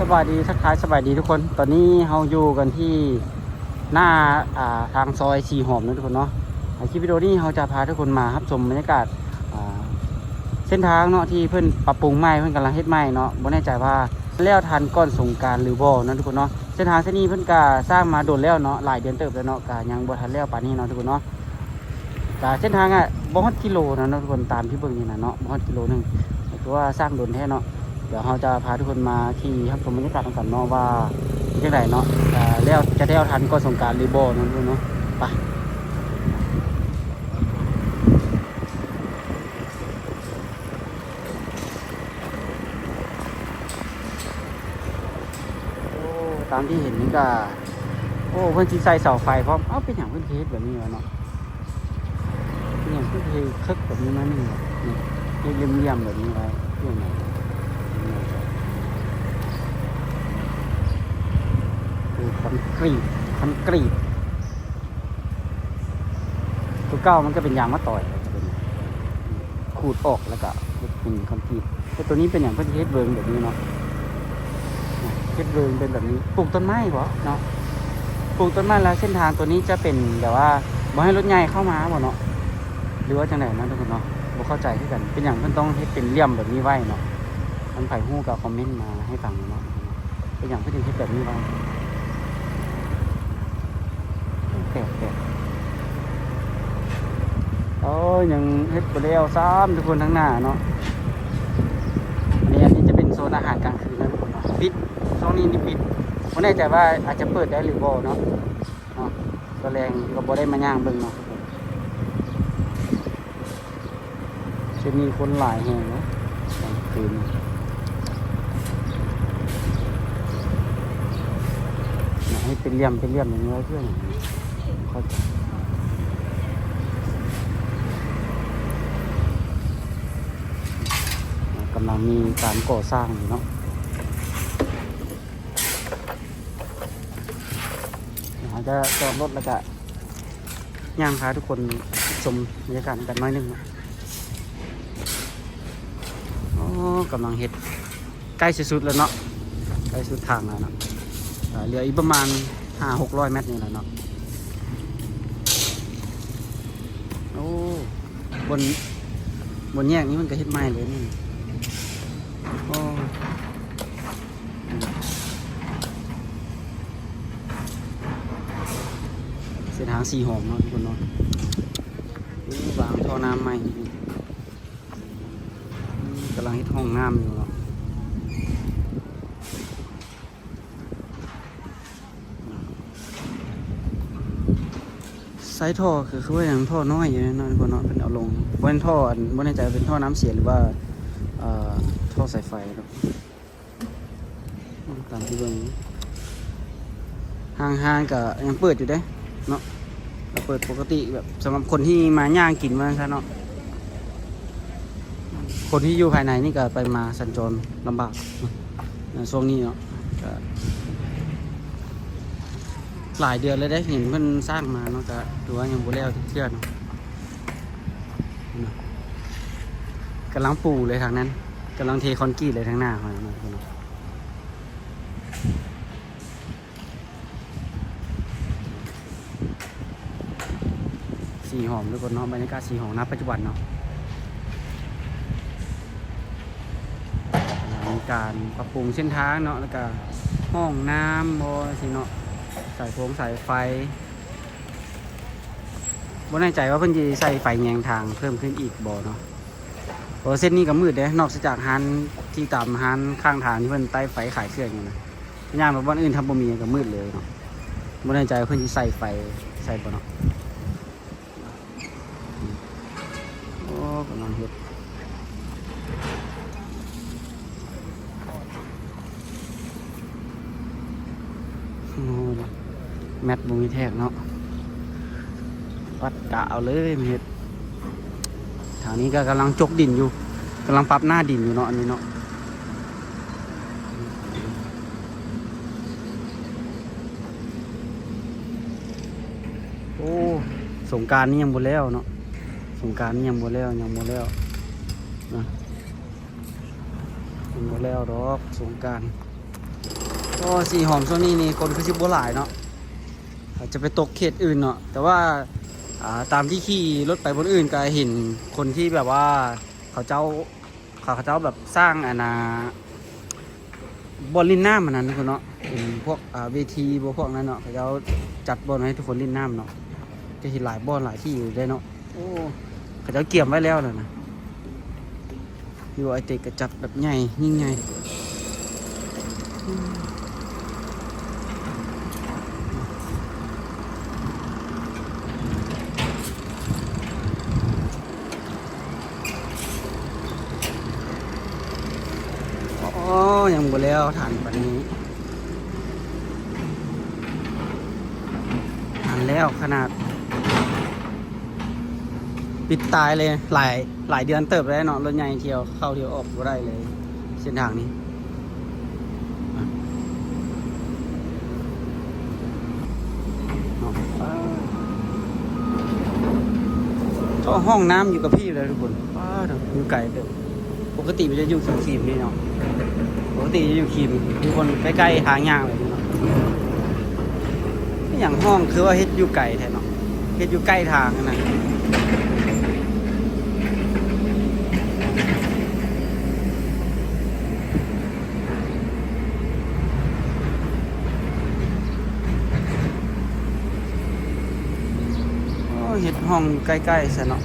สบายดีทักทายสบายดีทุกคนตอนนี้เราอยู่กันที่หน้าทางซอยสีหอมนะทุกคนเนาะคลิปวิดีโอนี้เราจะพาทุกคนมารับชมบรรยากาศเส้นทางเนาะที่เพิ่นปรับปรุงใหม่เพิ่นกำลังเฮ็ดใหม่เนาะบ่แน่ใจว่าแล้วทันก่อนสงกรานต์หรือบ่นะทุกคนเนาะเส้นทางเส้นนี้เพิ่นก็สร้างมาโดนแล้วเนาะหลายเดือนเติบแล้วเนาะก็ยังบ่ทันแล้วปานนี้เนาะทุกคนเนาะก็เส้นทางบ่ฮอดกิโลนะทุกคนตามที่เบิ่งนี่นะเนาะบ่ฮอดกิโลนึงคือว่าสร้างโดนแท้เนาะเดี๋ยวเราจะพาทุกคนมาที่รับชมบรรยากาศกันเนาะว่าเป็นจังไดเนาะแล้วจะได้ทันก่อนสงกรานต์หรือบ่เนาะทุกคนเนาะไปตามที่เห็นนี่ก็โอ้เพิ่นสิใส่เสาไฟพร้อมเป็นหยังเพิ่นเฮ็ดแบบนี้วะเนาะเป็นหยังเพิ่นเฮ็ดคึกแบบนี้มานี่นี่เฮ็ดเหลี่ยมๆแบบนี้ไว้เรื่องไหนคือคอนกรีตตัวเก้ามันก็เป็นยางมะตอยขูดออกแล้วก็เป็นคอนกรีตแต่ตัวนี้เป็นอย่างเพิ่นเฮ็ดเบิงแบบนี้เนาะเฮ็ดเบิงเป็นแบบนี้ปลูกต้นไม้บ่เนาะปลูกต้นไม้แล้วเส้นทางตัวนี้จะเป็นแบบว่าบ่ให้รถใหญ่เข้ามาบ่เนาะหรือว่าจังได๋นะทุกคนเนาะบ่เข้าใจคือกันเป็นอย่างเพิ่นต้องเฮ็ดเป็นเหลี่ยมแบบนี้ไว้เนาะมันไผฮู้ก็คอมเมนต์มาให้ฟังเนาะเป็นอย่างเพิ่นถึงเฮ็ดแบบนี้ไว้แปลกยังเฮ็ดบ่แล้วซ้ำทุกคนทั้งหน้าเนาะอันนี้จะเป็นโซนอาหารกลางคืนนะทุกคนเนาะปิดช่วงนี้นี่ปิดบ่แน่ใจว่าอาจจะเปิดได้หรือบ่เนาะตัวแรงก็บ่ได้มาย่างเบิ่งเนาะจะมีคนหลายแห่งเนาะกลางคืนให้เป็นเหลี่ยมอย่างนี้ไว้เพื่อนเขากำลังมีการก่อสร้างอยู่เนาะเราจะจอดรถแล้วก็ย่างพาทุกคนชมบรรยากาศกันน้อยนึงนะกำลังเฮ็ดใกล้สุดแล้วเนาะใกล้สุดทางแล้วเนาะเหลืออีกประมาณ500-600 เมตรนี่แหละเนาะบนแยกนี้มันก็เฮ็ดใหม่เลยนี่เส้นทางสีหอมเนาะทุกคนเนาะวางท่อน้ำใหม่กำลังเฮ็ดห้องน้ำอยู่เนาะไซส์ท่อคือว่าอย่างท่อน้อยอยู่นะทุกคนเนาะเป็นเอาลงเป็นท่อไม่แน่ใจเป็นท่อน้ำเสียหรือว่าท่อสายไฟครับตามที่เบิ่งห้างก็ยังเปิดอยู่เด้เนาะเปิดปกติแบบสำหรับคนที่มาย่างกินมาใช่เนาะคนที่อยู่ภายในนี่ก็ไปมาสัญจรลำบากในช่วงนี้เนาะหลายเดือนเลยได้เห็นเพิ่นสร้างมาเนาะก็ดูว่ายังบ่แล้วเชื่อเนาะกำลังปูเลยทางนั้นกำลังเทคอนกรีตเลยทางหน้าเขาเนาะสีหอมทุกคนเนาะบรรยากาศสีหอมณปัจจุบันเนาะมีการปรับปรุงเส้นทางเนาะแล้วก็ห้องน้ำบ่สิเนาะสายไฟบ่แน่ใจว่าเพิ่นสิใส่ไฟแยงทางเพิ่มขึ้นอีกบ่เนาะเพราะเส้นนี้ก็มืดเด้นอกจากร้านที่ตามร้านข้างทางที่เพิ่นใต้ไฟขายเครื่องอยู่นะย่างแบบวันอื่นทำบ่มีก็มืดเลยเนาะบ่แน่ใจว่าเพิ่นสิใส่ไฟใส่บ่เนาะกำลังเฮ็ดแมทบุมีแทกเนาะวัดกะเอาเลยเฮ็ดทางนี้ก็กำลังจกดินอยู่กำลังปรับหน้าดินอยู่เนาะอันนี้เนาะสงกรานต์นี่ยังบ่แล้วเนาะสงกรานต์นี่ยังบ่แล้วนะยังบ่แล้วดอกสงกรานต์ ก็สีหอมช่วงนี้นี่คนคือสิบ่หลายเนาะอาจจะไปตกเขตอื่นเนาะแต่ว่าตามที่ขี่รถไปบนอื่นก็เห็นคนที่แบบว่าเขาเจ้าแบบสร้างบอลลินน้ำมันนั้นทุกคนเนาะเป็นพวกเวทีพวกนั้นเนาะเขาเจ้าจัดบอลให้ทุกคนลินน้ำเนาะจะเห็นหลายบอลหลายที่อยู่ได้เนาะโอ้เขาเจ้าเกี่ยมไว้แล้วนะอยู่ไอเตกกระจัดแบบใหญ่ยิ่งใหญ่อ๋อยังบ่แล้วฐานปันนี้ฐานแล้วขนาดปิดตายเลยหลายเดือนเติบได้เนาะรถใหญ่เที่ยวเข้าเที่ยวออกบ่ได้เลยเส้นทางนี้ก็ห้องน้ำอยู่กับพี่เลยทุกคนว้าวอยู่ไกลเด้อปกติมันจะอยู่ขีมนี่เนาะปกติจะอยู่ขีมทุกคนใกล้ๆทางย่างเลยเนาะอย่างห้องคือว่าเฮ็ดอยู่ไกลแท้เนาะเฮ็ดอยู่ใกล้ทางนะเฮ็ดห้องใกล้ๆซะเนาะ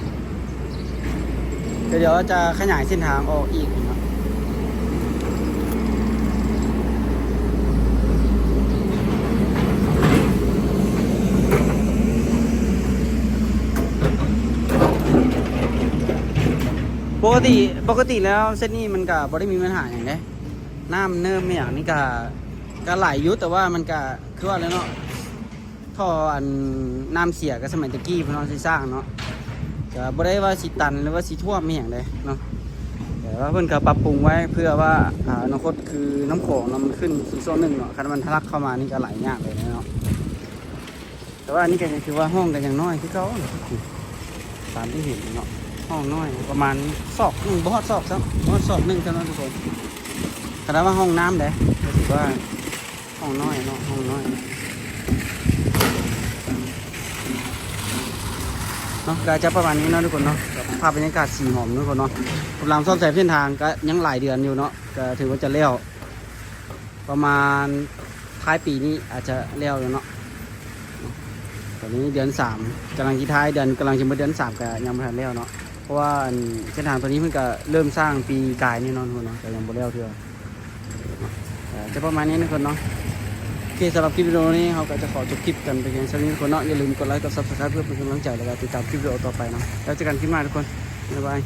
เดี๋ยวจะขยายเส้นทางออกอีกเนาะปกติแล้วเส้นนี้มันก็บ่ได้มีปัญหาอย่างเด้น้ำเนิ่มไม่อย่างนี้ก็ไหลอยู่แต่ว่ามันก็คือว่าแล้วเนาะท่อน้ำเสียก็สมัยตะกี้พี่น้องสิสร้างเนาะก็บ่ได้ว่าสิตันหรือว่าสิท่วมไม่อย่างใดเนาะแต่ว่าเพิ่นก็ปรับปรุงไว้เพื่อว่าอนาคตคือน้ำโขงมันขึ้นสู่โซนหนึ่งเนาะคันมันทะลักเข้ามานี่ก็ไหลยากเลยเนาะแต่ว่าอันนี้ก็คือว่าห้องก็ยังน้อยคือเก่าตามที่เห็นเนาะห้องน้อยประมาณศอกหนึ่งบ่ฮอดศอกซ้ำบ่ฮอดศอกหนึ่งเท่านั้นทุกคนขนาดว่าห้องน้ำเด้ก็ถือว่าห้องน้อยเนาะห้องน้อยเนาะก็จะประมาณนี้เนาะทุกคนเนาะภาพบรรยากาศสีหอมทุกคนเนาะกำลังซ่อมแซมเส้นทางก็ยังหลายเดือนอยู่เนาะก็ถือว่าจะเลี้ยวประมาณท้ายปีนี้อาจจะเลี้ยวอยู่เนาะตอนนี้เดือน3กำลังที่ท้ายเดือนกำลังจะมาเดือน3ก็ยังไม่ทันเลี้ยวเนาะเพราะว่าเส้นทางตัวนี้เพิ่งก็เริ่มสร้างปีกายนี่เนาะทุกคนเนาะแต่ยังบ่เลี้ยวเท่าจะประมาณนี้ทุกคนเนาะโอเคสำหรับคลิปวิดีโอนี้เราก็จะขอจบคลิปกันไปเพียงเท่านี้ทุกคนเนาะอย่าลืมกดไลค์กด Subscribe เพื่อเป็นกำลังใจในการติดตามคลิปวิดีโอต่อไปเนาะแล้วเจอกันคลิปหน้าทุกคนบ๊ายบาย